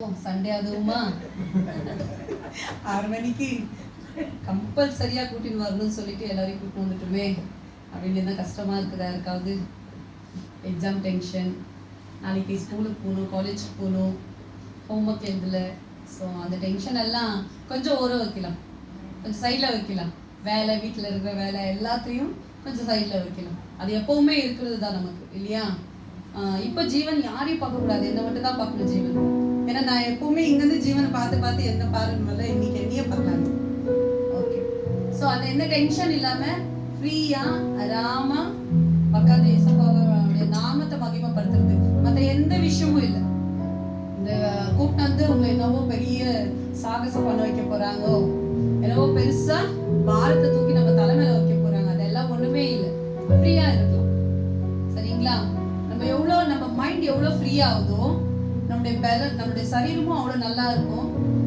Sunday அதுவுமா 6 மணிக்கு கம்பல்சரியாக கூட்டின்னு வரணும்னு சொல்லிட்டு எல்லாரையும் கூட்டின்னு வந்துட்டுமே அப்படின்னு தான் கஷ்டமாக இருக்குதா இருக்காது. எக்ஸாம் டென்ஷன், நாளைக்கு ஸ்கூலுக்கு போகணும், காலேஜுக்கு போகணும், ஹோம்ஒர்க் எழுதலை. ஸோ அந்த டென்ஷன் எல்லாம் கொஞ்சம் ஓர வைக்கலாம், கொஞ்சம் சைடில் வைக்கலாம். வேலை, வீட்டில் இருக்கிற வேலை எல்லாத்தையும் கொஞ்சம் சைடில் வைக்கலாம். அது எப்போவுமே இருக்கிறது தான் நமக்கு இல்லையா. இப்போ ஜீவன் யாரையும் பார்க்கக்கூடாது, என்னை மட்டும் தான் பார்க்கணும் ஜீவன். ஏன்னா நான் எப்பவுமே இங்கேருந்து ஜீவனை பார்த்து என்ன பாருன்னு இன்னைக்கு என்னையே பார்க்கலாம். ஓகே, ஸோ அந்த எந்த டென்ஷன் இல்லாமல் ஃப்ரீயாக ஆராம உட்காந்து இயேசுவோடைய நாமத்தை மகிமைப்படுத்துறது. மற்ற எந்த விஷயமும் இல்லை. இந்த கூப்பிட்டு வந்து உங்களை என்னவோ பெரிய சாகசம் பண்ண வைக்க போறாங்கோ, என்னவோ பெருசா பாரத்தை தூக்கி நம்ம தலைமையில வைக்க போறாங்க, அதெல்லாம் ஒண்ணுமே இல்லை. ஃப்ரீயா இருக்கலாம், சரிங்களா. நம்ம மைண்ட் எவ்வளோ ஃப்ரீ ஆகுதோ நம்முடைய பேலன்ஸ், நம்முடைய சரீரமும் அவ்வளோ நல்லா இருக்கும்.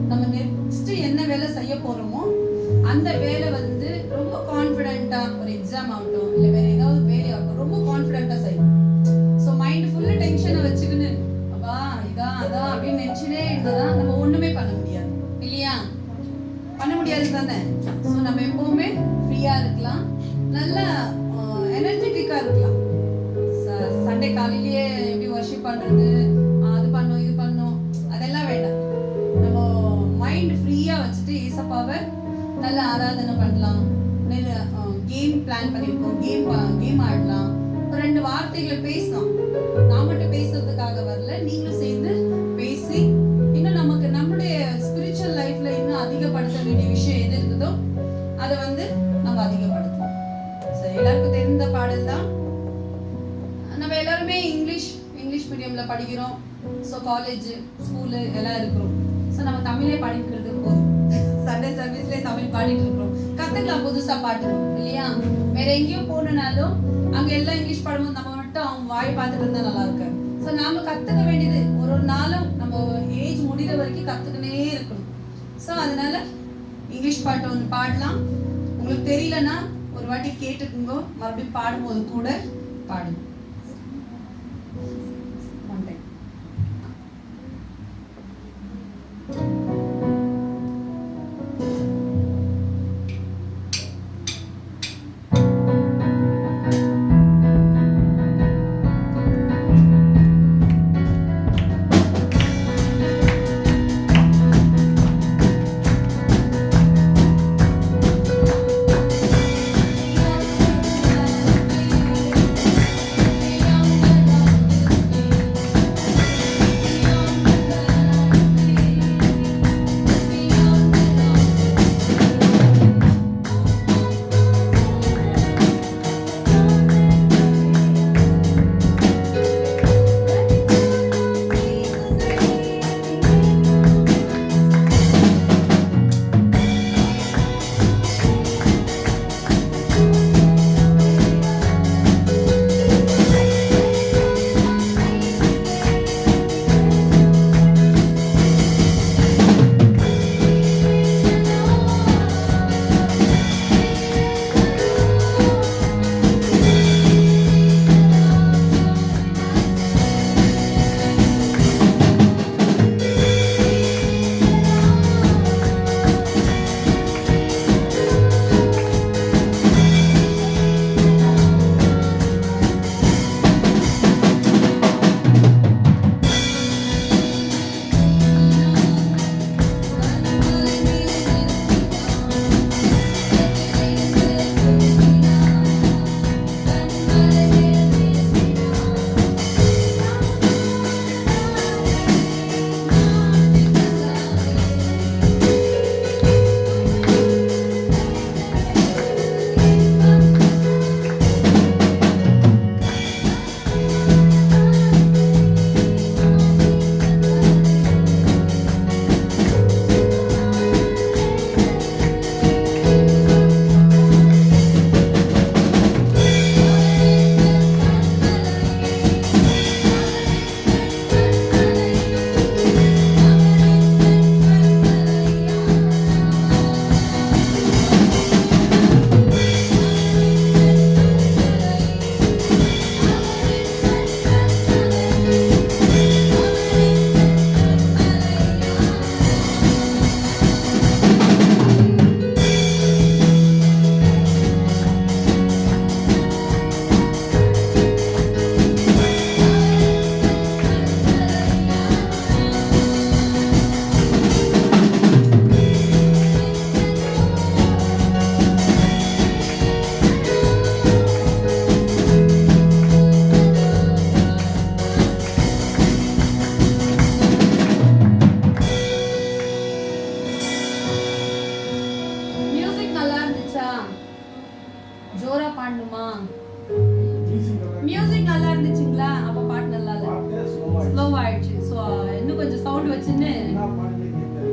நம்ம நெக்ஸ்ட் என்ன வேலை செய்ய போறோமோ அந்த வேலை வந்து ரொம்ப கான்ஃபிடென்ட்டா, ஒரு எக்ஸாம் ஆகட்டும் இல்லை வேற ஏதாவது வேலை ஆகட்டும், ரொம்ப கான்ஃபிடென்ட்டா செய்யும். ஸோ மைண்ட் ஃபுல்லு டென்ஷனை வச்சுக்கின்னு அப்பா இதான் அதான் அப்படின்னு நினைச்சுனே இருந்தாதான் நம்ம ஒண்ணுமே பண்ண முடியாது இல்லையா. பண்ண முடியாது தானே. ஸோ நம்ம எப்பவுமே ஃப்ரீயா இருக்கலாம், நல்லா எனர்ஜெட்டிக்கா இருக்கலாம். சண்டே காலையிலேயே எப்படி வர்ஷிப் பண்றது, அது பண்ணோம் இது பண்ணோம் அதெல்லாம் வேண்டாம். நம்ம மைண்ட் ஃப்ரீயா வச்சுட்டு ஏசப்பாவை நல்ல ஆராதனை பண்ணலாம். கேம் பிளான் பண்ணியிருக்கோம், கேம் ஆடலாம். ஒரு 2 வார்த்தைகளை பேசலாம். நான் மட்டும் பேசுறதுக்காக வரல, நீங்களும் சேர்ந்து பேசி இன்னும் நமக்கு நம்மளுடைய ஸ்பிரிச்சுவல் லைஃப்ல இன்னும் அதிகப்படுத்த வேண்டிய விஷயம் எது இருக்குதோ அதை வந்து நம்ம அதிகப்படுத்தலாம். சரி, எல்லாருக்கும் தெரிந்த பாடல் தான். நம்ம எல்லாருமே இங்கிலீஷ் மீடியம்ல படிக்கிறோம். ஸோ காலேஜ் ஸ்கூலு எல்லாம் இருக்கிறோம். ஸோ நம்ம தமிழே படிக்கிறது போதும். சண்டே சர்வீஸ்லேயே தமிழ் பாடிட்டு இருக்கிறோம். கற்றுக்கலாம் புதுசாக பாட்டுக்கணும் இல்லையா. வேற எங்கேயும் போகணுன்னாலும் அங்கே எல்லாம் இங்கிலீஷ் பாடும்போது நம்ம மட்டும் அவங்க வாய் பார்த்துட்டு இருந்தால் நல்லா இருக்கு. ஸோ நாம கற்றுக்க வேண்டியது ஒரு நாளும் நம்ம ஏஜ் முடிகிற வரைக்கும் கற்றுக்கினே இருக்கணும். ஸோ அதனால இங்கிலீஷ் பாட்டு ஒன்று பாடலாம். உங்களுக்கு தெரியலன்னா ஒரு வாட்டி கேட்டுக்குங்க, மறுபடியும் பாடும்போது கூட பாடுங்க.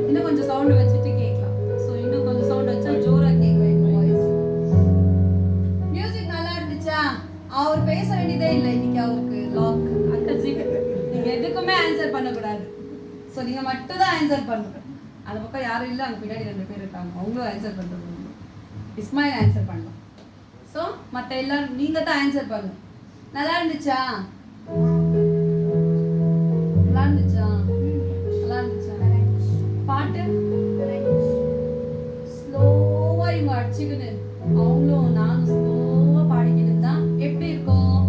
இன்னும் கொஞ்சம் சவுண்ட் வச்சுட்டு கேட்கலாம். ஸோ இன்னும் கொஞ்சம் சவுண்ட் வச்சா ஜோரா கேட்கும் வாய்ஸ். மியூசிக் நல்லா இருந்துச்சா? அவர் பேச வேண்டியதே இல்லை இன்னைக்கு. அவருக்கு லாக் அக்கசிக்கு நீங்க எதுக்குமே ஆன்சர் பண்ணக்கூடாது. ஸோ நீங்க மட்டும் தான் ஆன்சர் பண்ணணும். அந்த பக்கம் யாரும் இல்லை, அங்கே பின்னாடி 2 பேர் இருக்காங்க, அவங்களும் ஆன்சர் பண்ணுறது. இஸ்மாயில் ஆன்சர் பண்ணலாம். ஸோ மற்ற எல்லாரும் நீங்கள் தான் ஆன்சர் பண்ணணும். நல்லா இருந்துச்சா? நல்லா இருந்துச்சா? நல்லா இருந்துச்சா? பாட்டு ஸ்லோவாக இவங்க அடிச்சுக்கின்னு அவங்களும் நானும் ஸ்லோவாக பாடிக்கிட்டு தான் எப்படி இருக்கும்?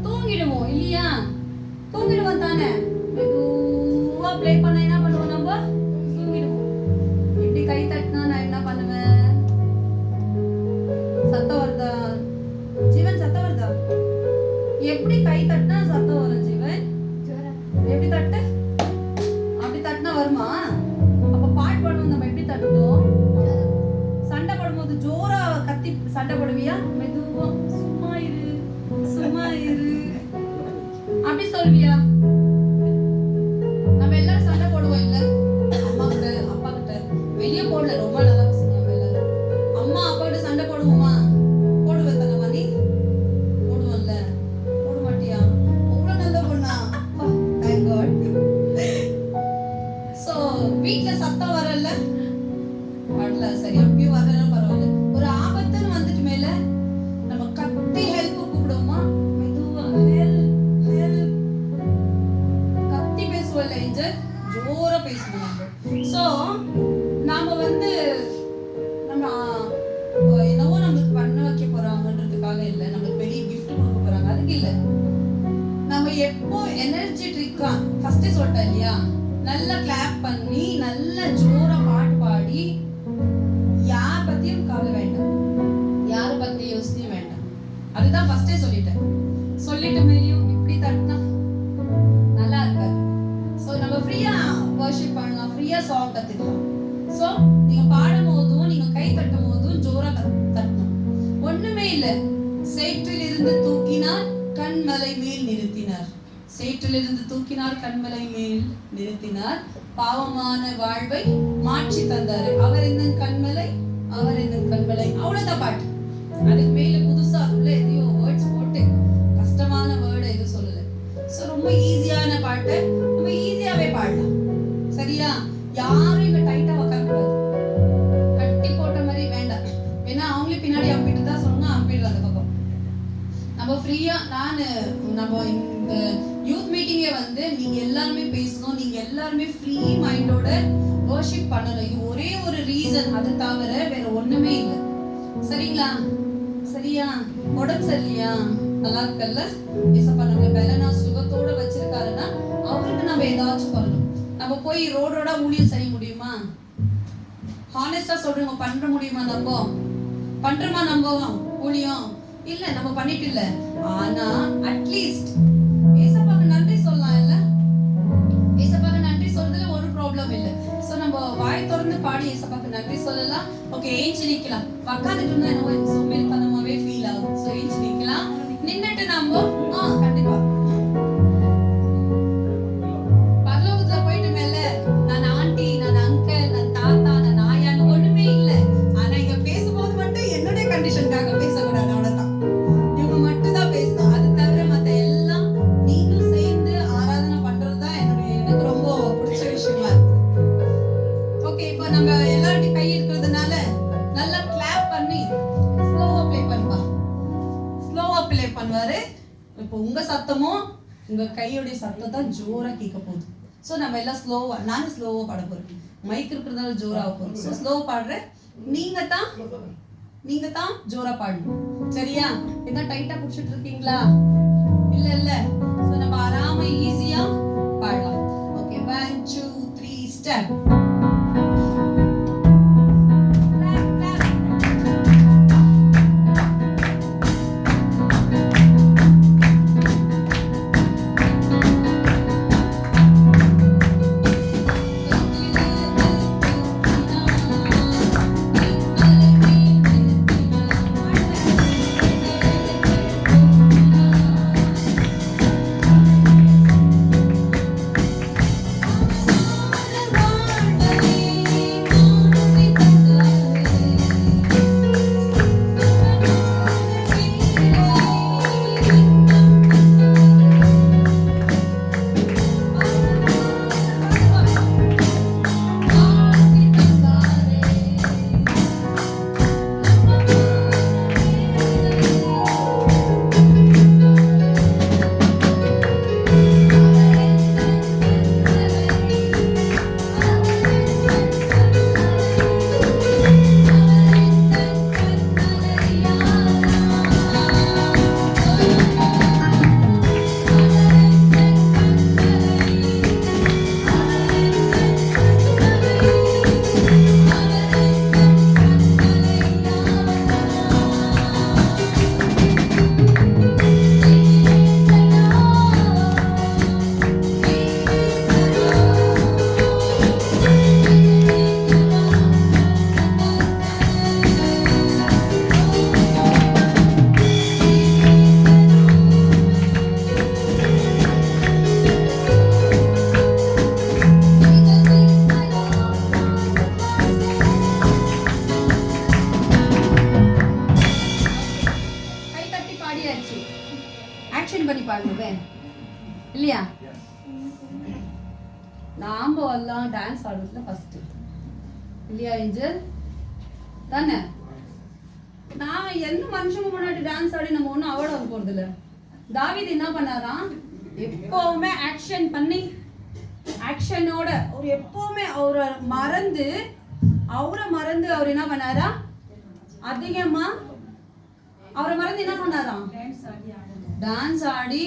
தூங்கிடுவோம் இல்லையா? தூங்கிடுவோம் தானே? மெதுவாக ப்ளே பண்ண என்ன பண்ணுவோம்? நம்ம தூங்கிடுவோம். இப்படி கை தட்டினா நான் என்ன பண்ணுவேன்? சத்தம் வருதா? ஜீவன் சத்தம் வருதா? எப்படி கை தட்டினா சத்தம் வரும் ஜீவன்? எப்படி தட்டு? அப்படி தட்டினா வருமா? அப்ப பாட்டு பாடும்போது நம்ம எப்படி தட்டணும்? சண்டை போடும்போது ஜோரா கத்தி சண்டை போடுவியா? மெதுவா சும்மா இரு சும்மா இரு அப்படி சொல்வியா? நம்ம எல்லாரும் சண்டை போடுவோம் இல்ல? அம்மா கிட்ட அப்பா கிட்ட வெளியே போடல, ரொம்ப நல்லா பசங்க நம்ம எல்லாரும். அம்மா அப்பா கிட்ட சண்டை போடுவோமா? போடுவேன் தானே மணி? போடுவோம்ல? போட மாட்டியா? அவ்வளோ நல்லா பண்ணா. Thank God. ஸோ வீட்டில் சத்தம் வரல வரல, சரி அப்பயும் வரல பரவாயில்ல. ஒரு ஆபத்துன்னு வந்துட்டு மேல நம்ம கத்தி ஹெல்ப் கூப்பிடுவோமா? மெதுவா ஹெல்ப் ஹெல்ப் கத்தி பேசுவோம்ல, ஏஞ்சல் ஜோரா பேசுவோம் நம்ம. ஸோ நாம வந்து நம்ம என்னவோ நம்மளுக்கு பண்ண வைக்க போறாங்கன்றதுக்காக இல்லை, நம்மளுக்கு பெரிய கிஃப்ட் கொடுக்க போறாங்க அதுக்கு இல்லை. நம்ம எப்போ எனர்ஜெட்டிக்கா ஃபர்ஸ்டே சொல்லிட்டேன் இல்லையா, நல்லா கிளாப் பண்ணி நல்லா ஜோரா பாட்டு பாடி யார் பத்தியும் கவலை வேண்டாம், யாரை பத்தி யோசனையும் வேண்டாம். அதுதான் ஃபர்ஸ்டே சொல்லிட்டேன். சொல்லிட்டு மேலேயும் இப்படி தட்டினா நல்லா இருக்காது. ஸோ நம்ம ஃப்ரீயா வர்ஷிப் பண்ணலாம், ஃப்ரீயா சாங் கத்துக்கலாம். ஸோ நீங்க பாடும் போதும் நீங்க கை தட்டும் போதும் ஜோரா தட்டணும். ஒண்ணுமே இல்லை. சேற்றிலிருந்து தூக்கினார் கண்மலை மேல் நிறுத்தினார். சேற்றிலிருந்து தூக்கினார் கண்மலை மேல் நிறுத்தினார். பாவமான வாழ்வை மாற்றி தந்தாரு. அவர் என்ன கண்மலை, அவர் என்ன கண்மலை. அவ்வளவுதான் பாட்டு. அதுக்கு மேல புதுசா அதுல எதையோ வேர்ட்ஸ் போட்டு கஷ்டமான வேர்டு எதுவும் சொல்லல. ஸோ ரொம்ப ஈஸியான பாட்டை நம்ம ஈஸியாவே பாடலாம். சரியா? யாரும் இங்க டைட்டா உட்கார கூடாது, கட்டி போட்ட மாதிரி வேண்டாம். ஏன்னா அவங்களே பின்னாடி அம்பிட்டு தான் சொன்னா அம்பிடுறாங்க அந்த பக்கம். நம்ம ஃப்ரீயா நம்ம இந்த யூத் மீட்டிங்கே வந்து நீங்க எல்லாருமே பேசணும், நீங்க எல்லாருமே ஃப்ரீ மைண்டோட வர்ஷிப் பண்ணணும். இது ஒரே ஒரு ரீசன், அது தவிர வேற ஒண்ணுமே இல்லை. சரிங்களா? சரியா? உடம்பு சரியில்லையா? நல்லா இருக்கல்ல? ஏசப்பா நம்மள பலனா சுகத்தோட வச்சிருக்காருன்னா அவருக்கு நம்ம ஏதாச்சும் பண்ணணும். நம்ம போய் ரோடோட ஊழியம் செய்ய முடியுமா? ஹானஸ்டா சொல்றோம், பண்ற முடியுமா? நம்ம பண்றோமா? நம்ம ஊழியம் இல்ல, நம்ம பண்ணிட்டு இல்ல. ஆனா அட்லீஸ்ட் ஏசப்பாக்கு நன்றி சொல்லலாம் இல்ல? ஏசப்பாக்கு நன்றி சொல்றதுல ஒரு ப்ராப்ளம் இல்ல. சோ நம்ம வாய் திறந்து பாடி ஏசப்பாக்கு நன்றி சொல்லலாம். ஓகே, ஏஞ்சி நிக்கலாம். உட்காந்துட்டு இருந்தா என்னவோ சோம்பேறித்தனமாவே ஃபீல் ஆகும். சோ ஏஞ்சி நிக்கலாம். நின்னுட்டு நம்ம கண்டிப்பா பரலோகத்துல போயிட்டு மேல நான் ஆண்டி, நான் அங்கிள், நான் தாத்தா, நான் ஆயான்னு ஒண்ணுமே இல்ல. ஆனா இங்க பேசும்போது மட்டும் என்னுடைய கண்டிஷனுக்காக பேசக்கூடாது, அவ்வளவுதான். இவங்க மட்டும் தான் பேசணும். அது தவிர மத்த எல்லாம் நீங்களும் சேர்ந்து ஆராதனை பண்றதுதான் எனக்கு ரொம்ப பிடிச்ச விஷயமா இருக்கு. ஓகே, இப்போ நம்ம எல்லார்ட்டையும் கை இருக்கிறதுனால நல்லா கிளாப் பண்ணி ஸ்லோவா ப்ளே பண்ணுவா. ஸ்லோவா ப்ளே பண்ணுவாரு. இப்போ உங்க சத்தமும் உங்க கையோடைய சத்தம் தான் ஜோரா கேட்க போகுது. ஸோ நம்ம எல்லாம் ஸ்லோவா, நானும் ஸ்லோவா பாட போறேன். மைக் இருக்கிறதுனால ஜோரா போறோம். ஸோ ஸ்லோவா பாடுறேன். நீங்க தான் ஜோரா பாடணும். சரியா? இதான் டைட்டா புடிச்சிட்டு இருக்கீங்களா? இல்ல இல்ல. ஸோ நம்ம ஆராம ஈஸியா பாடலாம். Okay, 1 2 3 step. நாம் எல்லாம் டான்ஸ் ஆடுறதுல ஃபர்ஸ்ட் இல்லையா ஏஞ்சல் தானே? நான் எந்த மனுஷங்க முன்னாடி டான்ஸ் ஆடி நம்ம ஒன்றும் அவார்டு வர போறது இல்லை. தாவீது என்ன பண்ணாராம்? எப்பவுமே ஆக்ஷன் பண்ணி ஆக்ஷனோட அவர் எப்பவுமே அவரை மறந்து அவர் என்ன பண்ணாரா? அதிகமா அவரை மறந்து என்ன பண்ணாராம்? டான்ஸ் ஆடி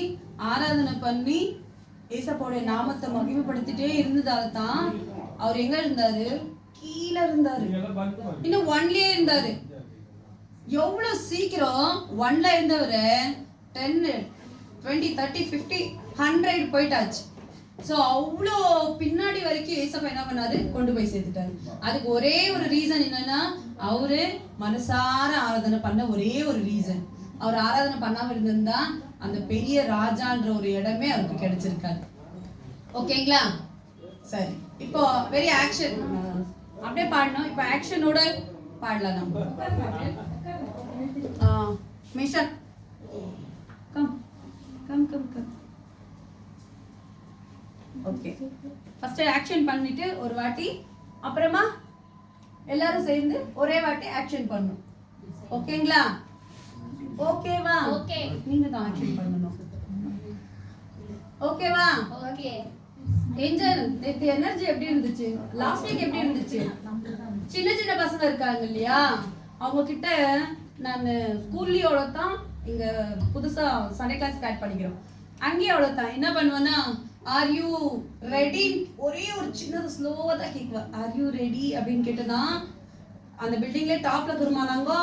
ஆராதனை பண்ணி ஏசப்போடைய நாமத்தை மகிமைப்படுத்திட்டே இருந்ததால தான் அவர் எங்க இருந்தாரு? கீழே இருந்தாரு. இன்னும் ஒன்லயே இருந்தாரு. எவ்வளவு சீக்கிரம் ஒன்ல இருந்தவரை 10, 20, 30, 50, 100 போயிட்டாச்சு. ஸோ அவ்வளோ பின்னாடி வரைக்கும் ஏசப்பா என்ன பண்ணாரு? கொண்டு போய் சேர்த்துட்டாரு. அதுக்கு ஒரே ஒரு ரீசன் என்னன்னா, அவரு மனசார ஆராதனை பண்ண ஒரே ஒரு ரீசன். அவர் ஆராதனை பண்ணாம இருந்திருந்தா அந்த பெரிய ராஜான்ற ஒரு இடமே அவருக்கு கிடைச்சிருக்காரு. ஓகேங்களா? சரி, இப்போ வெரி ஆக்ஷன் அப்படியே பாடணும். இப்போ ஆக்ஷனோட பாடலாம் நம்ம. Misha come come come come. Okay, first action பண்ணிட்டு ஒரு வாட்டி, அப்புறமா எல்லாரும் சேர்ந்து ஒரே வாட்டி ஆக்ஷன் பண்ணணும். ஓகேங்களா? ஓகேவா? ஓகே. நீங்க தான் ஆக்ஷன் பண்ணணும். ஓகேவா? ஓகே. ஏஞ்சல், நேத்து எனர்ஜி எப்படி இருந்துச்சு? லாஸ்ட் வீக் எப்படி இருந்துச்சு? சின்ன சின்ன பசங்க இருக்காங்க இல்லையா, அவங்க கிட்ட நான் ஸ்கூல்லயும் அவ்வளோதான், இங்க புதுசா சண்டே கிளாஸ் ஸ்டார்ட் பண்ணிக்கிறோம், அங்கேயும் அவ்வளோதான். என்ன பண்ணுவேன்னா, ஆர் யூ ரெடி? ஒரே ஒரு சின்னது ஸ்லோவா தான் கேட்குவேன். ஆர் யூ ரெடி அப்படின்னு கேட்டேன்னா, அந்த பில்டிங்ல டாப்ல இருக்கிறவங்க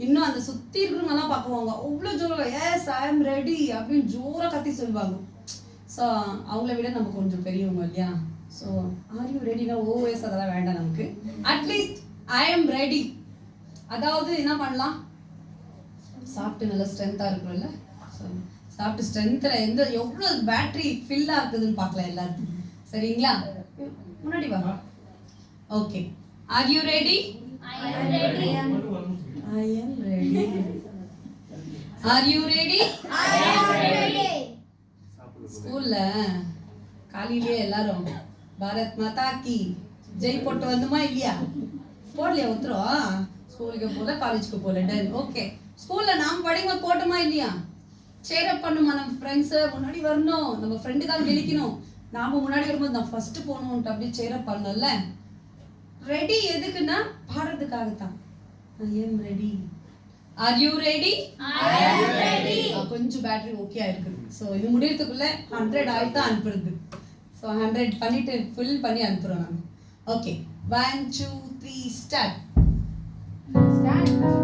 இன்னும் அந்த சுத்தி இருக்கிறவங்கலாம் பார்க்குவாங்க. அவ்வளோ Zoram, S I am ready அப்படின்னு ஜோரா கத்தி சொல்லுவாங்க. ஸோ அவங்கள விட நம்ம கொஞ்சம் பெரியவங்க இல்லையா? ஸோ ஆர் யூ ரெடினா ஓஎஸ் அதெல்லாம் வேண்டாம் நமக்கு. At least I am ready. அதாவது என்ன பண்ணலாம்? சாப்பிட்டு நல்லா ஸ்ட்ரென்த்தாக இருக்கிறோம்ல, ஸோ சாப்பிட்டு ஸ்ட்ரென்த்தில் எவ்வளோ பேட்டரி ஃபில் ஆகுதுன்னு பார்க்கலாம் எல்லாருக்கும். சரிங்களா? முன்னாடி வா. Okay, are you ready? I am ready. I am ready. Are you ready? I am ready. ஸ்கூல்ல காலையிலேயே எல்லாரும் பாரத் மாதா கி ஜெய் போட்டு வந்துமா இல்லையா? போடலையா? ஒருத்தரும் ஸ்கூலுக்கு போல காலேஜுக்கு போல. டன். ஓகே, ஸ்கூல்ல நாம் படிக்கும்போது போட்டோமா இல்லையா? சேரப் பண்ணுமா? நம்ம ஃப்ரெண்ட்ஸ் முன்னாடி வரணும், நம்ம ஃப்ரெண்டு தான் கெளிக்கணும், நாம முன்னாடி வரும்போது நான் ஃபர்ஸ்ட் போகணும்ட்டு அப்படியே சேரப் பண்ணல. ரெடி எதுக்குன்னா பாடுறதுக்காகத்தான். I am ready. Are you ready? I am ready. கொஞ்சம் பேட்டரி ஓகே ஆயிருக்குது. ஸோ இது முடியறதுக்குள்ள 100 ஆயிட்டு அனுப்புறது. ஸோ 100 பண்ணிட்டு ஃபுல் பண்ணி அனுப்புறோம் நாங்கள். Okay, 1 2 3 start. Come on.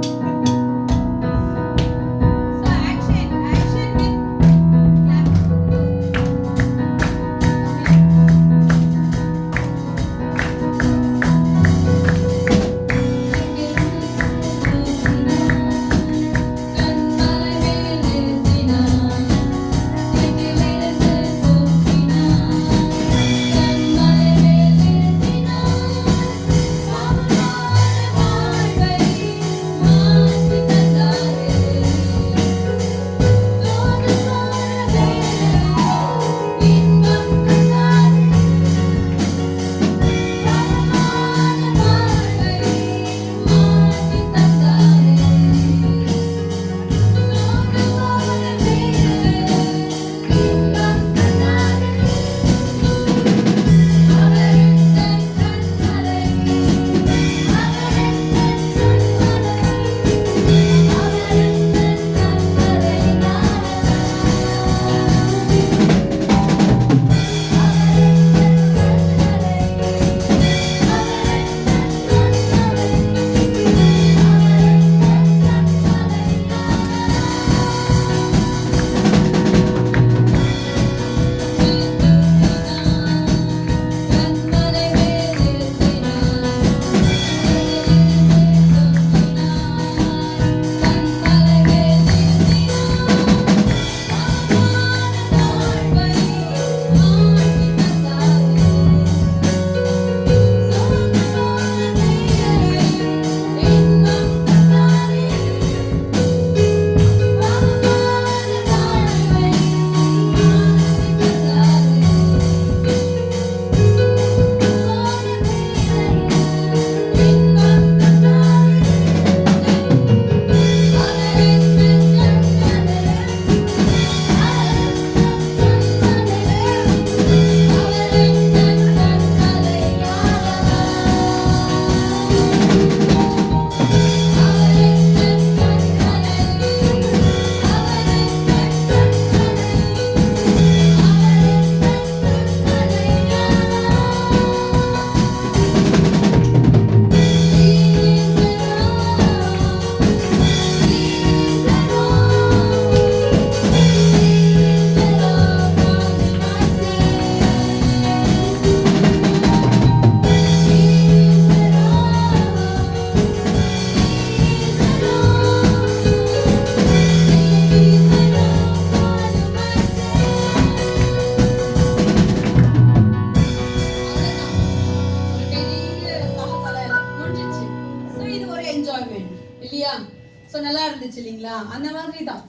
நல்லா இருந்துச்சு இல்லைங்களா? அந்த மாதிரி தான்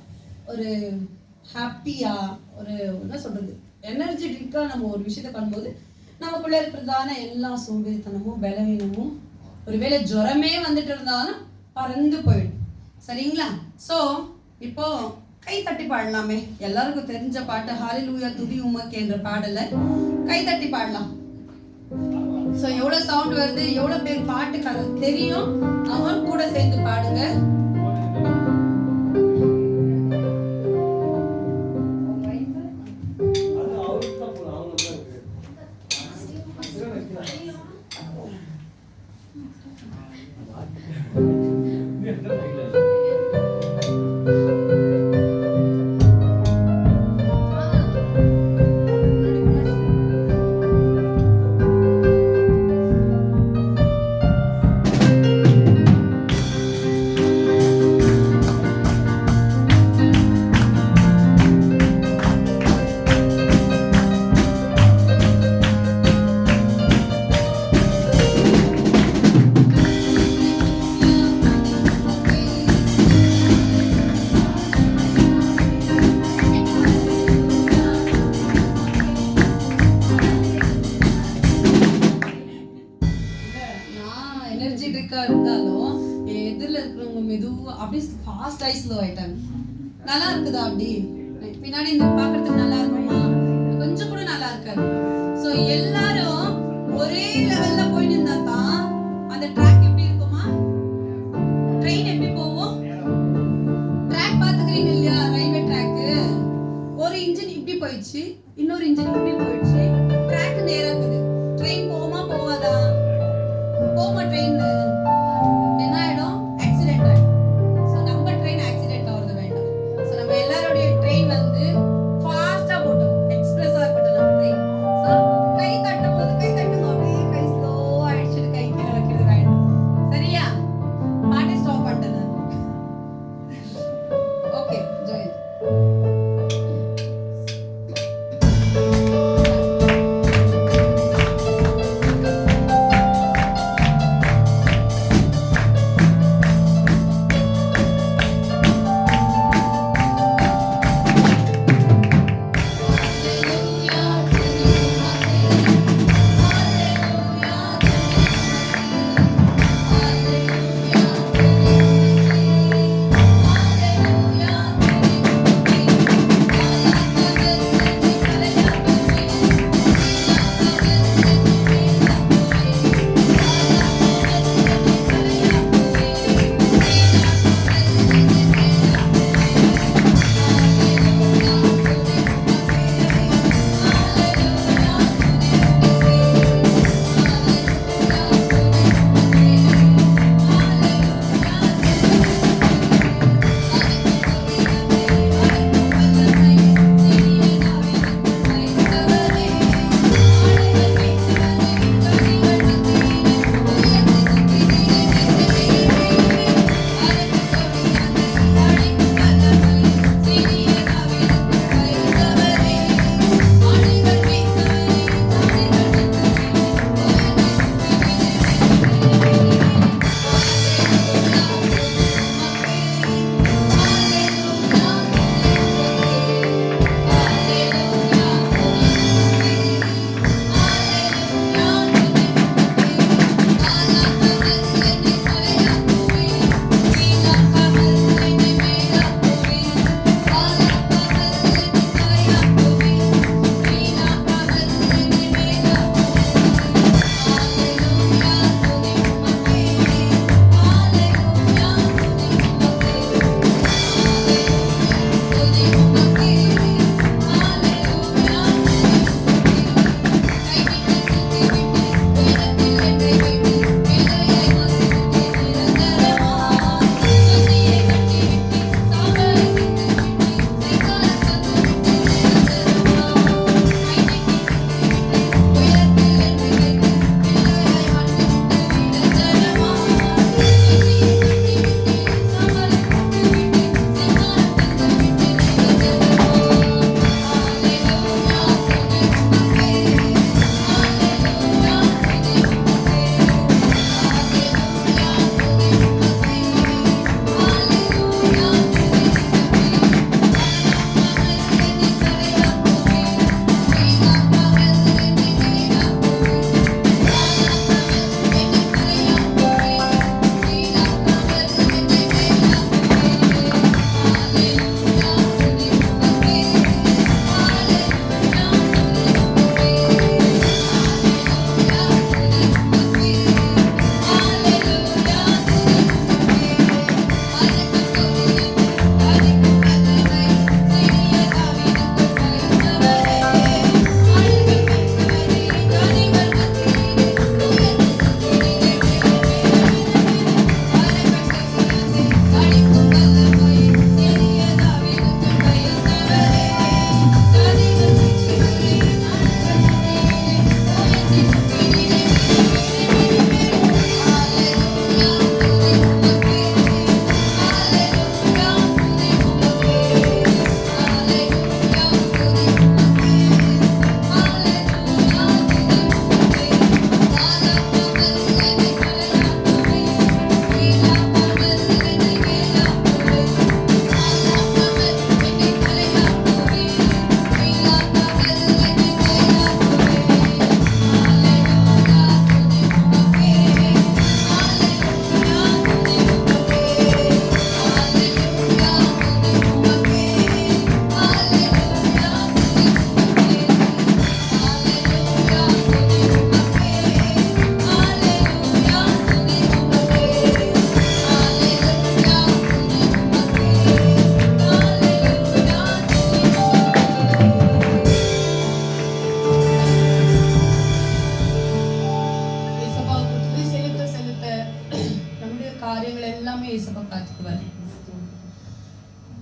ஒரு ஹாப்பியா ஒரு என்ன சொல்றது எனர்ஜெட்டிக்கா நம்ம ஒரு விஷயத்த பண்ணும்போது நமக்குள்ள இருக்கிறதான எல்லா சோம்பேறித்தனமும் பலவீனமும் ஒருவேளை ஜுரமே வந்துட்டு இருந்தாலும் பறந்து போயிடும். சரிங்களா? ஸோ இப்போ கை தட்டி பாடலாமே. எல்லாருக்கும் தெரிஞ்ச பாட்டு ஹalleluya துதி உமக்கு என்ற பாடல கை தட்டி பாடலாம். ஸோ எவ்வளோ சவுண்ட் வருது, எவ்வளோ பேர் பாட்டுக்கு தெரியும், அவன் கூட சேர்ந்து பாடுங்க. இருந்தாலும் எதிரில் இருக்கிறவங்க மெதுவா அப்படியே ஃபாஸ்ட் ஆகி ஸ்லோ ஆயிட்டாங்க. நல்லா இருக்குதா? அப்படி பின்னாடி இந்த பாக்குறதுக்கு நல்லா இருக்குமா? கொஞ்சம் கூட நல்லா இருக்காது. ஸோ எல்லாரும் ஒரே லெவல்ல போயிட்டு இருந்தா தான் அந்த ட்ராக் எப்படி இருக்குமா? ட்ரெயின் எப்படி போகும்? ட்ராக் பாத்துக்கிறீங்க இல்லையா? ரயில்வே ட்ராக்கு ஒரு இன்ஜின் இப்படி போயிடுச்சு, இன்னொரு இன்ஜின் இப்படி போயிடுச்சு, ட்ராக் நேரா இருக்குது. ட்ரெயின் போகுமா போவாதா? போமா. ட்ரெயின் என்ன ஆயிடும்? ஆக்சிடென்ட் ஆயிடும். ஸோ நம்ம ட்ரெயின் ஆக்சிடென்ட் ஆகுறது வேண்டாம். ஸோ நம்ம எல்லாருடைய ட்ரெயின் வந்து ஃபாஸ்டா போட்டோம், எக்ஸ்பிரஸா இருக்கட்டும் நம்ம ட்ரெயின். ஸோ கை தட்டும்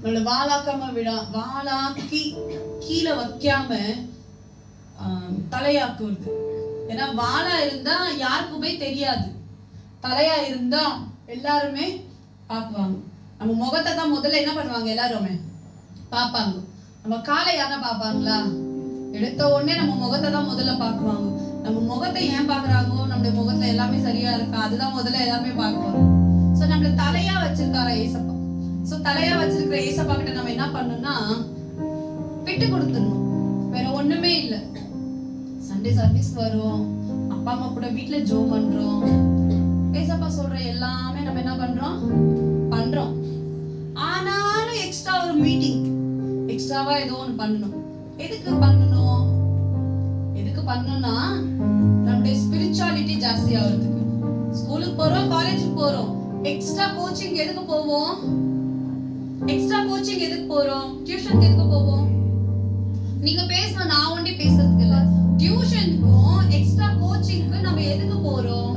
நம்மள வாளாக்கி கீழே வைக்காம தலையாக்குவது. ஏன்னா வாளா இருந்தா யாருக்குமே தெரியாது, தலையா இருந்தா எல்லாருமே பார்க்குவாங்க. நம்ம முகத்தை தான் முதல்ல என்ன பண்ணுவாங்க, எல்லாருமே பார்ப்பாங்க. நம்ம காலை யாரா பார்ப்பாங்களா? எடுத்த உடனே நம்ம முகத்தை தான் முதல்ல பார்க்குவாங்க. நம்ம முகத்தை ஏன் பார்க்குறாங்க? நம்மளுடைய முகத்துல எல்லாமே சரியா இருக்கா, அதுதான் முதல்ல எல்லாமே பார்க்குவாங்க. ஸோ நம்மள தலையா வச்சிருக்காரா ஏசப்பா. ஸோ தலையா வச்சிருக்கிற ஏசப்பா கிட்ட நம்ம என்ன பண்ணணும்னா விட்டு கொடுத்துடணும். வேற ஒண்ணுமே இல்லை. சண்டே சர்வீஸ் வரும், அப்பா அம்மா கூட வீட்டுல ஜோம் பண்றோம், ஏசப்பா சொல்ற எல்லாமே நம்ம என்ன பண்றோம் பண்றோம். ஆனாலும் எக்ஸ்ட்ரா ஒரு மீட்டிங், எக்ஸ்ட்ராவா ஏதோ ஒன்று பண்ணணும். எதுக்கு பண்ணணும்னா நம்மளுடைய ஸ்பிரிச்சுவாலிட்டி ஜாஸ்தி ஆகிறதுக்கு. ஸ்கூலுக்கு போறோம், காலேஜுக்கு போறோம், எக்ஸ்ட்ரா கோச்சிங் எதுக்கு போவோம்? டியூஷனுக்கு எதுக்கு போவோம்? நீங்க பேசணும், நான் ஒண்டி பேசுறதுக்கு இல்ல. டியூஷனுக்கும் எக்ஸ்ட்ரா கோச்சிங்க்கு நம்ம எதுக்கு போறோம்?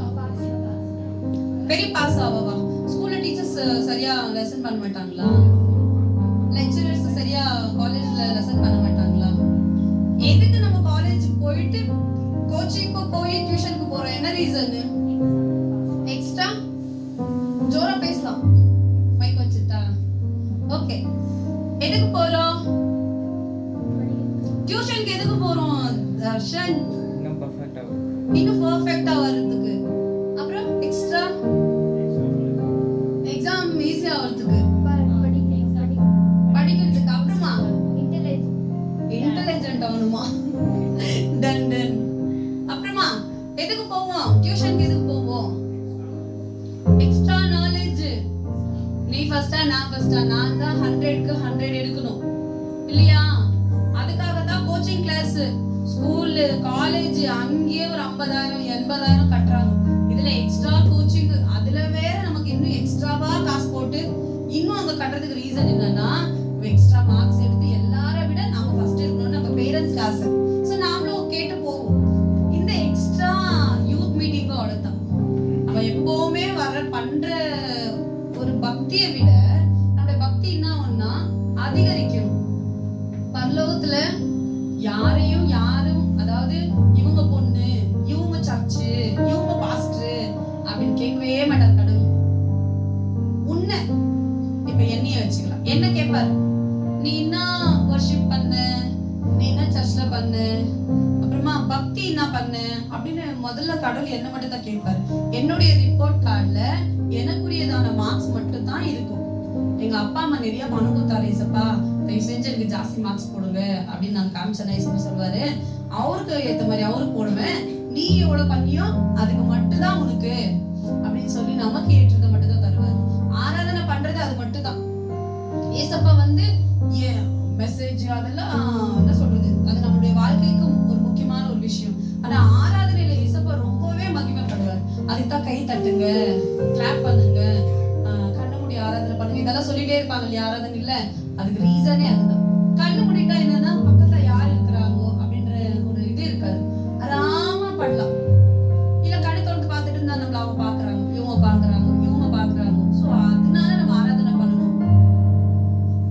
பெரிய பாஸ் ஆவவா? ஸ்கூல்ல டீச்சர்ஸ் சரியா லெசன் பண்ண மாட்டாங்களா? லெக்சரர்ஸ் சரியா காலேஜ்ல லெசன் பண்ண மாட்டாங்களா? எதுக்கு நம்ம காலேஜுக்கு போயிட்டு கோச்சிங்க்கு போய் டியூஷனுக்கு போறோம்? என்ன ரீசன்? எக்ஸ்ட்ரா ஜோரா பேசலாம், மைக் வச்சுட்டா ஓகே. எதுக்கு போறோம்? டியூஷனுக்கு எதுக்கு போறோம் தர்ஷன்? இன்னும் பெர்ஃபெக்ட்டா வரதுக்கு. அப்புறம் எக்ஸ்ட்ரா எக்ஸாம் ஈஸியா வரதுக்கு, படிக்கிறதுக்கு. அப்புறமா இன்டெலிஜென்ட் ஆகணுமா? டன். அப்புறமா எதுக்கு போவோம்? டியூஷனுக்கு எதுக்கு போவோம்? Extra knowledge. நீ ஃபர்ஸ்டா நான் ஃபர்ஸ்டா? நான் தான் 100க்கு 100 எடுக்கணும் இல்லையா? அதுக்காக தான் கோச்சிங் கிளாஸ், ஸ்கூல், காலேஜ் அங்கேயே ஒரு 50,000 80,000 கட்டுறாங்க. இதுல எக்ஸ்ட்ரா கோச்சிங், அதுல வேற நமக்கு இன்னும் எக்ஸ்ட்ராவா காசு போட்டு இன்னும் அங்க கட்டுறதுக்கு ரீசன் என்னன்னா எக்ஸ்ட்ரா மார்க்ஸ் எடுத்து எல்லாரை விட நாம ஃபர்ஸ்ட் இருக்கணும்னு நம்ம பேரண்ட்ஸ் ஆசை. ஸோ நாமளும் கேட்டு போவோம். இந்த எக்ஸ்ட்ரா யூத் மீட்டிங்கும் அவ்வளோதான். நம்ம எப்பவுமே பண்ற ஒரு பக்தியை விட நம்மளுடைய பக்தி என்ன ஒன்னா அதிகரிக்கணும். பரலோகத்துல யாரும் அதாவது இவங்க பொண்ணு, இவங்க சர்ச்சு, இவங்க பாஸ்டர் அப்படின்னு கேட்கவே மாட்டார் கடவுள். உன்னை இப்ப என்னைய வச்சுக்கலாம், என்ன கேட்பாரு? நீ என்ன வர்ஷிப் பண்ண, நீ என்ன சர்ச்ல பண்ண, அப்புறமா பக்தி என்ன பண்ண அப்படின்னு முதல்ல கடவுள் என்ன மட்டும் தான் கேட்பாரு. என்னுடைய ரிப்போர்ட் கார்டுல எனக்குரியதான மார்க்ஸ் மட்டும் தான் இருக்கும். எங்க அப்பா அம்மா நிறைய பணம் கொடுத்தாரு, ஏசப்பா தயவு செஞ்சு எனக்கு ஜாஸ்தி மார்க்ஸ் போடுங்க அப்படின்னு நான் காமிச்சேன்னா ஏசப்பா சொல்லுவாரு, அவருக்கு ஏத்த மாதிரி அவருக்கு போடுவேன், நீ எவ்வளவு பண்ணியோ அதுக்கு மட்டும் தான் உனக்கு அப்படின்னு சொல்லி நமக்கு ஏற்றதை மட்டும் தான் தருவாரு. ஆராதனை பண்றது அது மட்டும் தான். ஏசப்பா மெசேஜ் அதெல்லாம் என்ன சொல்றது, அது நம்மளுடைய வாழ்க்கைக்கு ஒரு முக்கியமான ஒரு விஷயம். ஆனா ஆராதனையில ஏசப்பா ரொம்பவே மகிமைப்படுவார். அதுதான் கை தட்டுங்க, கிளாப் பண்ணுங்க, கண்ணு மூடி ஆராதனை பண்ணுங்க, இதெல்லாம் சொல்லிட்டே இருப்பாங்க இல்லையா ஆராதனை இல்ல. அதுக்கு ரீசனே அதுதான். கண்ணு மூடிட்டா என்னன்னா பக்கத்துல யார் இருக்கிறாங்களோ அப்படின்ற ஒரு இது இருக்காது, ஆராம பண்ணலாம். இல்ல கண்ணு தொடர்ந்து பார்த்துட்டு இருந்தா நம்மள அவங்க பாக்குறாங்க, இவங்க பாக்குறாங்க. சோ அதனால நம்ம ஆராதனை பண்ணணும்.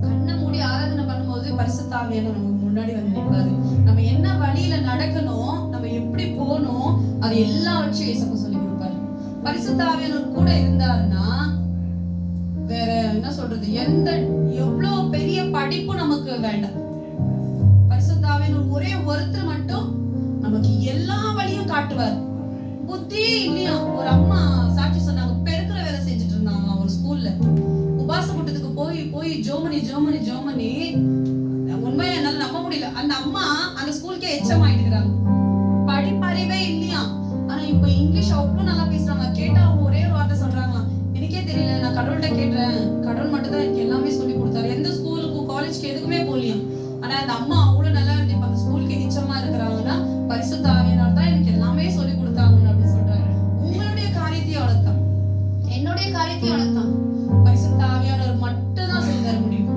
கண்ணை மூடி ஆராதனை பண்ணும்போது பரிசுத்த ஆவியானவர் நமக்கு முன்னாடி வந்து நிற்பாரு. நம்ம என்ன வழியில நடக்கணும், நம்ம எப்படி போகணும், அது எல்லாவற்றையும் இயேசு சொல்லி கொடுப்பாரு. பரிசுத்த ஆவியானவர் கூட இருந்தாருன்னா வேற என்ன சொல்றது, எவ்வளவு பெரிய படிப்பு நமக்கு வேண்டாம். பரிசுத்த ஆவியானவர் ஒரே ஒருத்தர் மட்டும் நமக்கு எல்லா வழியும் காட்டுவார். புத்தியே இல்லையா? ஒரு அம்மா சாட்சி சொன்னாங்க, பெருக்கிற வேலை செஞ்சுட்டு இருந்தாங்க ஒரு ஸ்கூல்ல. உபாச கூட்டத்துக்கு போய் ஜோமனி உண்மையா என்னால நம்ப முடியல. அந்த அம்மா அந்த ஸ்கூலுக்கே எச்சம் ஆயிட்டுக்கிறாங்க. படிப்பறிவே இல்லையா, ஆனா இப்ப இங்கிலீஷ் அவ்வளவு நல்லா பேசுறாங்க. கேட்டா அவங்க ஒரே ஒரு வார்த்தை சொல்றாங்களாம், எனக்கே தெரியல, நான் கடவுள்கிட்ட கேட்டேன், கடவுள் மட்டும் தான் எனக்கு எல்லாமே சொல்லி கொடுத்தாரு, எந்த ஸ்கூலுக்கும் காலேஜ்க்கு எதுக்குமே போலியா. ஆனா அந்த அம்மா அவ்வளவு நல்லா இருந்து இப்ப அந்த ஸ்கூலுக்கு எச்சமா இருக்கிறாங்கன்னா பரிசுத்த ஆவியானவர் தான் எனக்கு எல்லாமே சொல்லி கொடுத்தாங்க அப்படின்னு சொல்றாங்க. உங்களுடைய காரியத்தையும் அவ்வளவுதான், என்னுடைய காரியத்தையும் அவ்வளவுதான். பரிசுத்த ஆவியானவர் மட்டும் தான் சொல்லி தர முடியும்.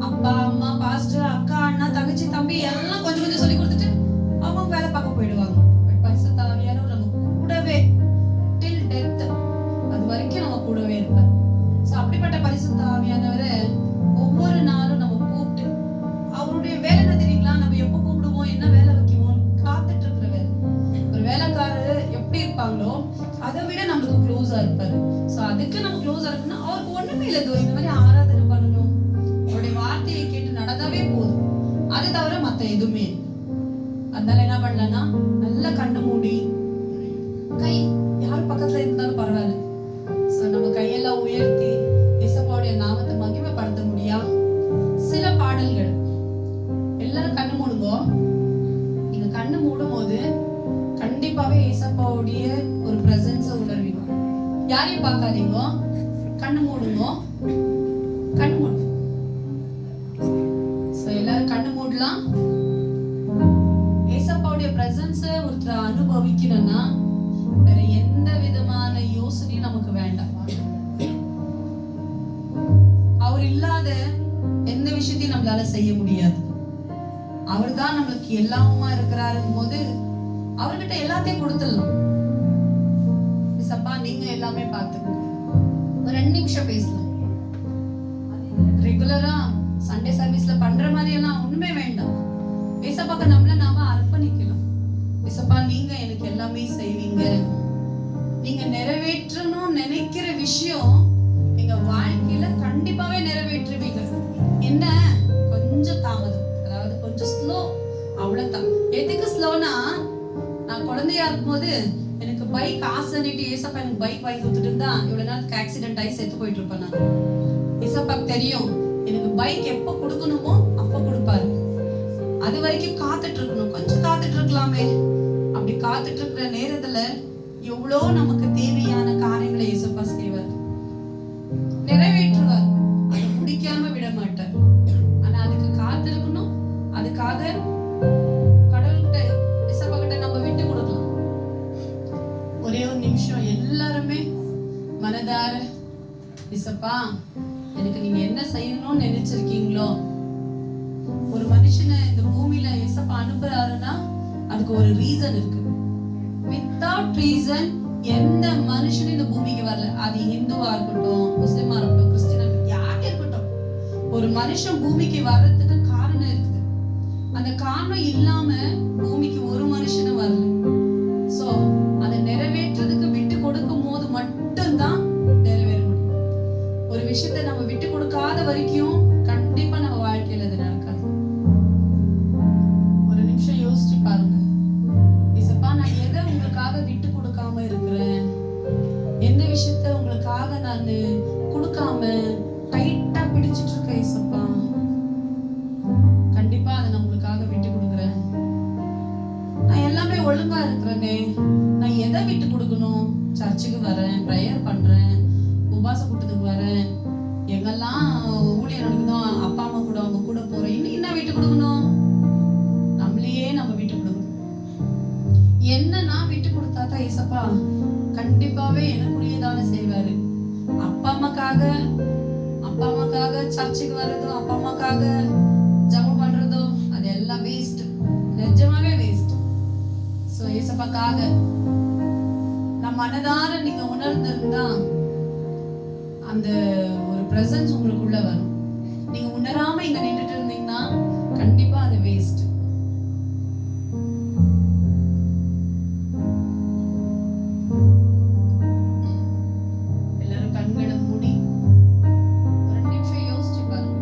அப்பா அம்மா பாஸ்டர் அக்கா அண்ணா தங்கச்சி தம்பி எல்லாம் கொஞ்சம் சொல்லி கொடுத்துட்டு அவங்க வேலை பார்க்க போயிடுவாங்க. பட் பரிசுத்த ஆவியானவர் நம்ம கூடவே டில் டெத் இருப்பாங்களோ அதை விட நம்மளுக்கு க்ளோஸா இருப்பாரு. சோ அதுக்கு நம்ம க்ளோஸா இருக்கணும்னா அவருக்கு ஒண்ணுமே இல்லை, இந்த மாதிரி ஆராதனை பண்ணணும், அவருடைய வார்த்தையை கேட்டு நடந்தாவே போதும், அது தவிர மத்த எதுவுமே இல்லை. அதனால என்ன பண்ணலன்னா நல்ல கண்ணு மூடி, கை யார் பக்கத்துல இருந்தாலும் பரவாயில்ல, சோ நம்ம கையெல்லாம் உயர்த்தி இயேசுவோடைய நாமத்தை மகிமைப்படுத்த முடியா சில பாடல்கள். எல்லாரும் கண்ணு மூடுங்க. நீங்க கண்ணு மூடும் போது கண்டிப்பாவே இயேசுவோடைய ஒரு பிரசன்ஸை உணர்வீங்க. யாரையும் பார்க்காதீங்க, கண்ணு மூடுங்க. கண்ணு மூடு. சோ எல்லாரும் கண்ணு மூடலாம். இயேசுவோடைய பிரசன்ஸை ஒருத்தர் அனுபவிக்கணும்னா வேற எந்த விதமான யோசனையும் நமக்கு வேண்டாம். அவர் இல்லாத எந்த விஷயத்தையும் நம்மளால செய்ய முடியாது. அவர் தான் நம்மளுக்கு எல்லாமா இருக்கிறாருன்னு போது அவர்கிட்ட எல்லாத்தையும் கொடுத்துடலாம். சப்பா நீங்க எல்லாமே பார்த்துக்கோங்க, ஒரு 2 நிமிஷம் பேசலாம். ரெகுலரா சண்டே சர்வீஸ்ல பண்ற மாதிரி எல்லாம் ஒண்ணுமே வேண்டாம். ஏசப்பாக்கு நம்மள நாம அர்ப்பணிக்கலாம். ஏசப்பா நீங்க எனக்கு எல்லாமே செய்வீங்க, நீங்க நிறைவேற்றணும்னு நினைக்கிற விஷயம் எங்க வாழ்க்கையில கண்டிப்பாவே நிறைவேற்றுவீங்க. என்ன கொஞ்சம் தாமதம், அதாவது கொஞ்சம் ஸ்லோ, அவ்வளவுதான். எதுக்கு ஸ்லோனா, நான் குழந்தையா இருக்கும்போது எனக்கு பைக் ஆசைன்னுட்டு ஏசப்பா எனக்கு பைக் வாங்கி கொடுத்துட்டு இருந்தா இவ்வளவு நேரத்துக்கு ஆக்சிடென்ட் ஆகி செத்து போயிட்டு இருப்பேன் நான். ஏசப்பாக்கு தெரியும் எனக்கு பைக் எப்ப கொடுக்கணுமோ அப்ப கொடுப்பாரு. அது வரைக்கும் காத்துட்டு இருக்கணும், கொஞ்சம் காத்துட்டு இருக்கலாமே. அப்படி காத்துட்டு இருக்கிற நேரத்துல எவ்வளோ நமக்கு தேவையான காரியங்களை ஏசப்பா செய்வார், நிறைவேற்றுவார். அதை முடிக்காம விட மாட்டார். ஆனா அதுக்கு காத்திருக்கணும். அதுக்காக கடவுள்கிட்ட ஏசப்பா கிட்ட நம்ம விட்டு கொடுக்கலாம். ஒரே ஒரு நிமிஷம் எல்லாருமே மனதார ஏசப்பா எனக்கு நீங்க என்ன செய்யணும்னு நினைச்சிருக்கீங்களோ. ஒரு மனுஷனை இந்த பூமியில ஏசப்பா அனுப்புறாருன்னா அதுக்கு ஒரு ரீசன் இருக்கு. வித்தவுட் ரீசன் எந்த மனுஷனும் இந்த பூமிக்கு வரல. அது இந்துவா இருக்கட்டும், முஸ்லிமா இருக்கட்டும், கிறிஸ்டியனா இருக்கட்டும், யாரா இருக்கட்டும், ஒரு மனுஷன் பூமிக்கு வர்றதுக்கு காரணம் இருக்குது. அந்த காரணம் இல்லாம பூமிக்கு ஒரு மனுஷனும் வரல. சோ அதை நிறைவேற்றதுக்கு விட்டு கொடுக்கும் போது மட்டும்தான் நிறைவேற முடியும். ஒரு விஷயத்தை நம்ம விட்டு கொடுக்காத வரைக்கும் கண்டிப்பா நம்ம வாழ்க்கையில அது நடக்காது. ஒரு நிமிஷம் யோசிச்சு பாருங்க. இசப்பா நான் எதை உங்களுக்காக விட்டு கொடுக்காம இருக்கிறேன், என்ன விஷயத்த உங்களுக்காக நான் கொடுக்காம டைட்டா பிடிச்சிட்டு இருக்கேன் இசப்பா. கண்டிப்பா அதை நான் உங்களுக்காக விட்டு கொடுக்குறேன். நான் எல்லாமே ஒழுங்கா இருக்கிறேனே, நான் எதை விட்டு கொடுக்கணும்? சர்ச்சுக்கு வரேன், ப்ரேயர் பண்றேன், உபாச கூட்டத்துக்கு வரேன், எங்கெல்லாம் ஊழியர் நடக்குதோ அப்பா அம்மா கூட அவங்க கூட போறேன். இன்னும் என்ன விட்டு கொடுக்கணும்? நம்மளையே நம்ம விட்டு கொடுக்கணும். என்ன நான் விட்டு கொடுத்தா தான் ஏசப்பா கண்டிப்பாவே எனக்குரியதான செய்வாரு. அப்பா அம்மாக்காக சர்ச்சுக்கு வர்றதோ, அப்பா அம்மாக்காக ஜெபம் பண்றதோ அது எல்லாம் வேஸ்ட், நிஜமாவே வேஸ்ட். சோ ஏசப்பாக்காக நம் மனதார நீங்க உணர்ந்திருந்தா அந்த ஒரு பிரசன்ஸ் உங்களுக்குள்ள வரும். நீங்க உணராம இங்க நின்றுட்டு இருந்தீங்கன்னா கண்டிப்பா அது வேஸ்ட். எல்லாரும் கண்களை மூடி ஒரு நிமிஷம் யோசிச்சு பாருங்க.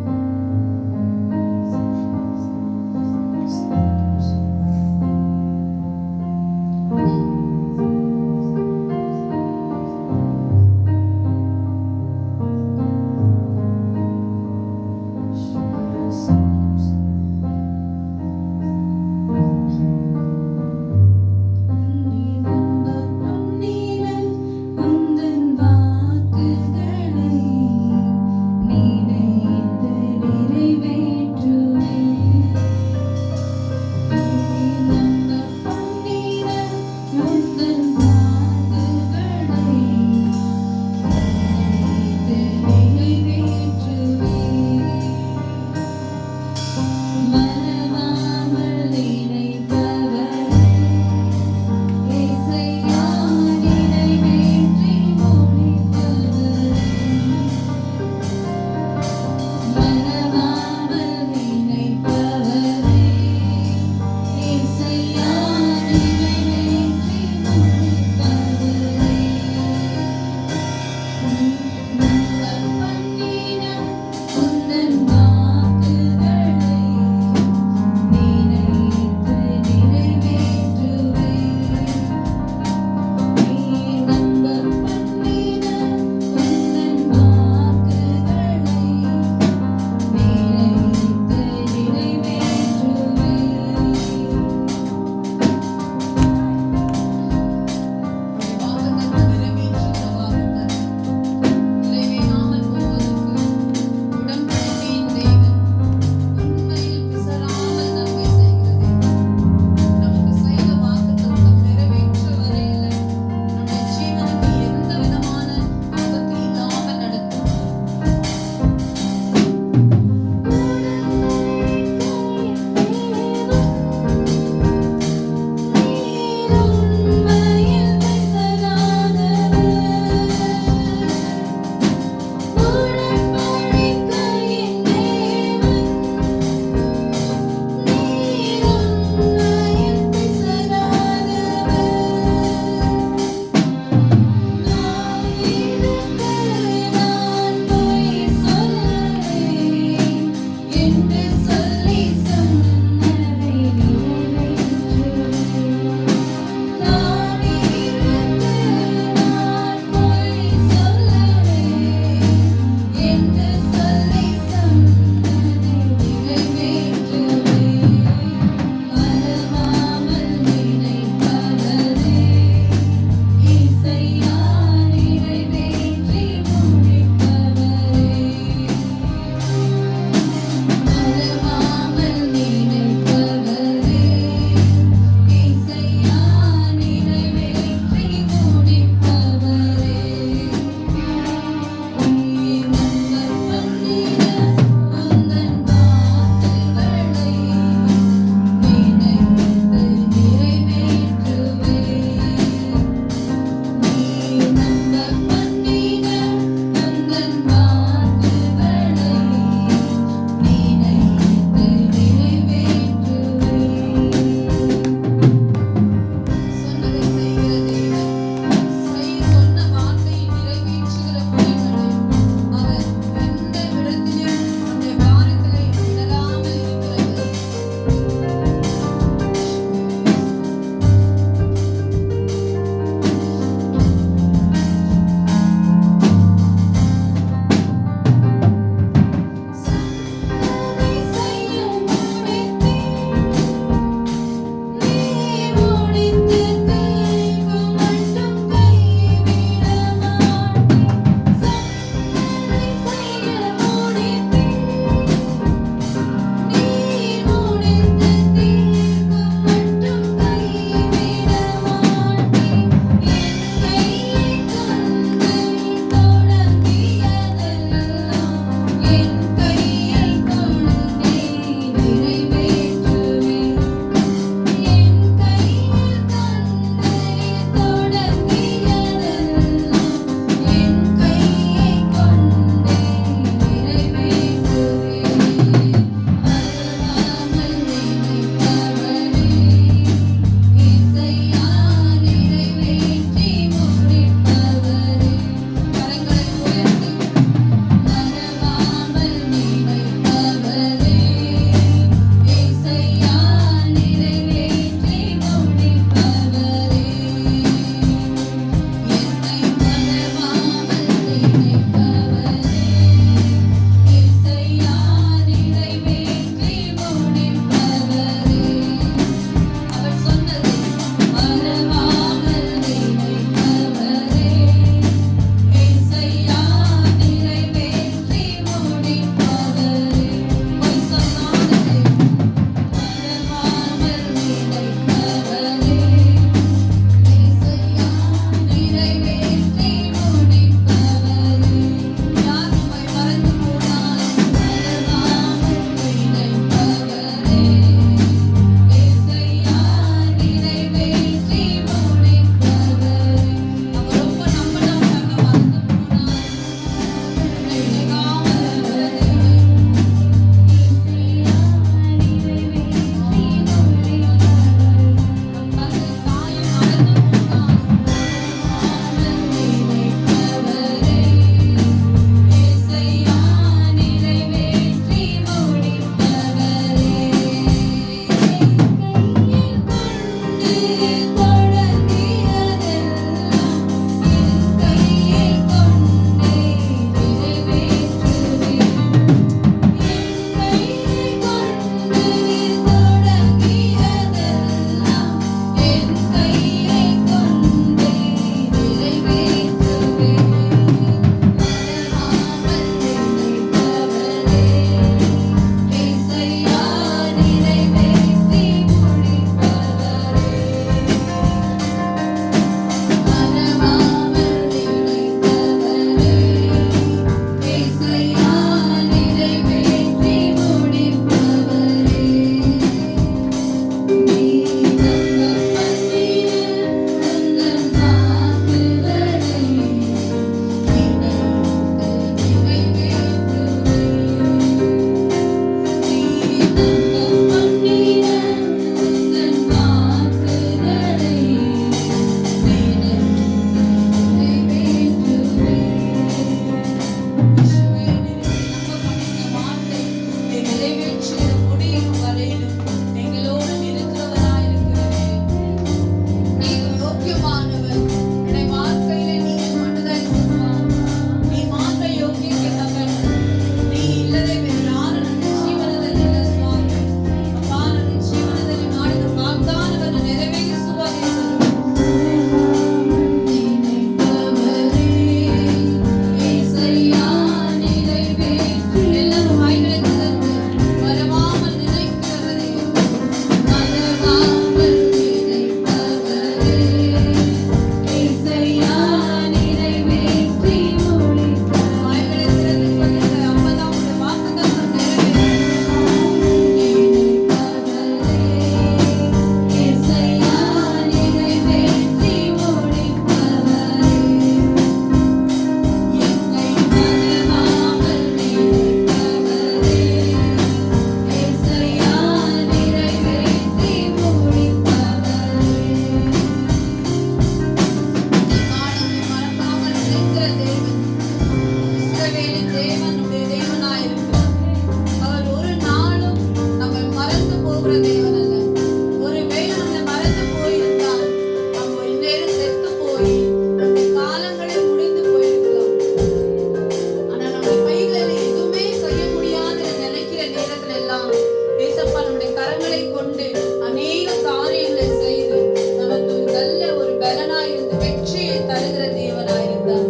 வெற்றியை தருகிற தேவனாயிருந்தார்.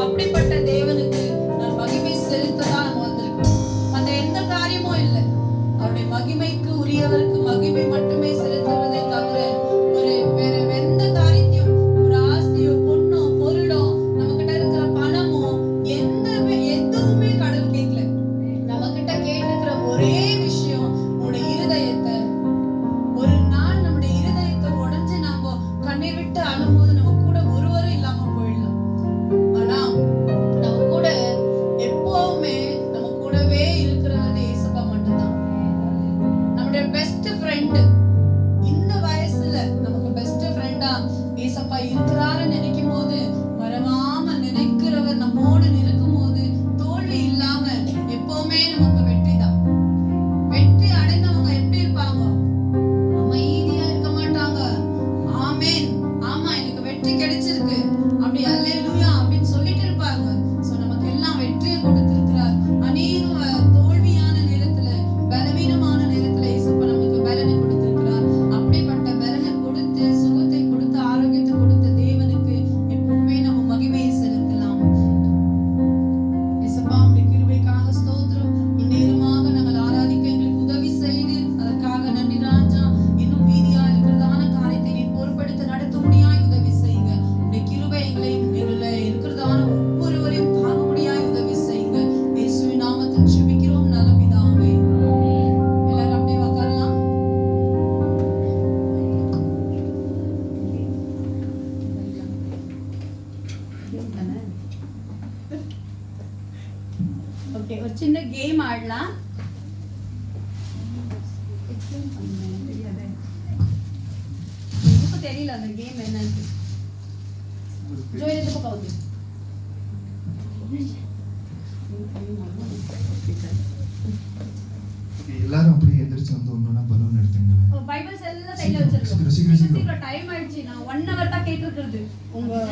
அப்படிப்பட்ட தேவனுக்கு நான் மகிமை செலுத்ததான் நம்ம வந்திருக்கோம். மற்ற எந்த காரியமும் இல்லை. அவருடைய மகிமைக்கு உரியவருக்கு மகிமை மட்டுமே செலுத்துவதை தவிர வேற எந்த காரியத்தையும், ஒரு ஆஸ்தியோ பொண்ணோ பொருளோ நம்ம கிட்ட இருக்கிற பணமோ எதுவுமே கடவுள் கேட்கல. நம்ம கிட்ட கேட்டுக்கிற ஒரே விஷயம் உன்னுடைய இருதயத்தை. ஒரு நாள் நம்முடைய இருதயத்தை உடைஞ்சு நாம கண்ணீர் விட்டு அழும்போது நம்ம கூட ஒருவரும் இல்லாம போயிடலாம். ஆனா நம்ம கூட எப்பவுமே நம்ம கூடவே இருக்கிறது இயேசுப்பா மட்டும்தான். நம்முடைய பெஸ்ட் ஃப்ரெண்ட். இந்த வயசுல நமக்கு பெஸ்ட் ஃப்ரெண்டா இயேசுப்பா இருக்கிறாருன்னு நினைக்கும் போது, மறவாம நினைக்கிறவர் நம்மோடு இருக்கும் போது தோல்வி இல்லாம எப்பவுமே நமக்கு வெற்றி தான். வெற்றி அடைந்தவங்க எப்படி இருப்பாங்க? அமைதியா இருக்க மாட்டாங்க. ஆமென், ஆமா எனக்கு வெற்றி கிடைச்சிருக்கு, அப்படி அல்லேலூயா அப்படின்னு சொல்லிட்டு இருப்பாங்க. சோ நமக்கு எல்லாம் வெற்றியை கொடுத்திருக்கிறார். அநேக தோல்வியான நேரத்துல, பலவீனமான நேரத்துல இயேசுப்பா நமக்கு பலனை கொடுத்திருக்கிறார். அப்படிப்பட்ட பலனை கொடுத்து, சுகத்தை கொடுத்து, ஆரோக்கியத்தை கொடுத்த தேவனுக்கு எப்பவுமே நம்ம மகிமையை செலுத்தலாம். இயேசுப்பா உம்முடைய கிருபைக்காக ஸ்தோத்திரம். இந்நேரமாக நாங்கள் ஆராதிக்க எங்களுக்கு உதவி செய்து அதற்காக நன்றி ராஜா. இன்னும் மீதியா இருக்கிறதான காரியத்தை நீ பொறுப்படுத்த நடத்தும்படியாய் உதவி செய்யுங்க. உம்முடைய கிருபை எங்களை இருக்கிறதான ஒவ்வொருவரையும் தாங்கும்படியாய் உதவி செய்யுங்க. இயேசுவின் நாமத்தில் ஜெபிக்கிறோம் நல்ல பிதாவே. எல்லாரும் அப்படியே உட்காரலாம். ஓகே, ஒரு சின்ன கேம் ஆடலாம். எனக்கு தெரியல அந்த கேம் என்னன்னு. ஜோய் இந்த பக்கம் வந்து. எல்லாரும் அப்படியே எந்திரிச்சு வந்து ஒன்னொன்னா பலூன் எடுத்துங்க. பைபிள்ஸ் எல்லாம் சைடுல வச்சிருக்கோம். சீக்கிரம் சீக்கிரம் டைம் ஆயிடுச்சு. நான் 1 hour தான் கேட்டிருக்கிறது. உங்க